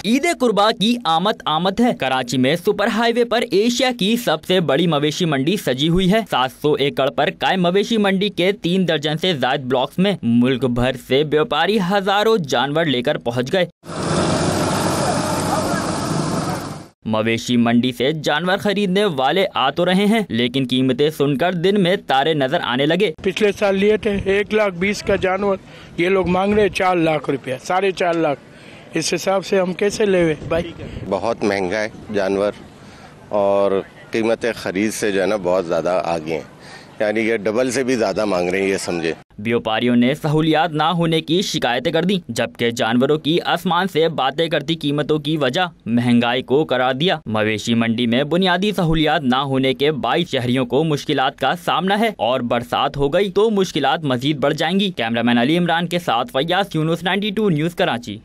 ईद कुर्बा की आमद है। कराची में सुपर हाईवे पर एशिया की सबसे बड़ी मवेशी मंडी सजी हुई है। 700 एकड़ पर कायम मवेशी मंडी के 3 दर्जन से ज्यादा ब्लॉक्स में मुल्क भर से व्यापारी हजारों जानवर लेकर पहुंच गए। मवेशी मंडी से जानवर खरीदने वाले आ तो रहे हैं, लेकिन कीमतें सुनकर दिन में तारे नजर आने लगे। पिछले साल लिए थे 1,20,000 का जानवर, ये लोग मांग रहे 4 लाख रुपया, 4.5 लाख। इस हिसाब से हम कैसे लेवे भाई? बहुत महंगा है जानवर और कीमतें खरीद से जो है ना बहुत ज़्यादा आगे हैं, यानी ये डबल से भी ज़्यादा मांग रहे हैं, ये समझे। व्यापारियों ने सहूलियात ना होने की शिकायतें कर दी, जबकि जानवरों की आसमान से बातें करती कीमतों की वजह महंगाई को करार दिया। मवेशी मंडी में बुनियादी सहूलियात ना होने के 22 शहरियों को मुश्किलात का सामना है और बरसात हो गई तो मुश्किलात मजीद बढ़ जाएंगी। कैमरामैन अली इमरान के साथ फैयाज यूनुस, 92 न्यूज़, कराची।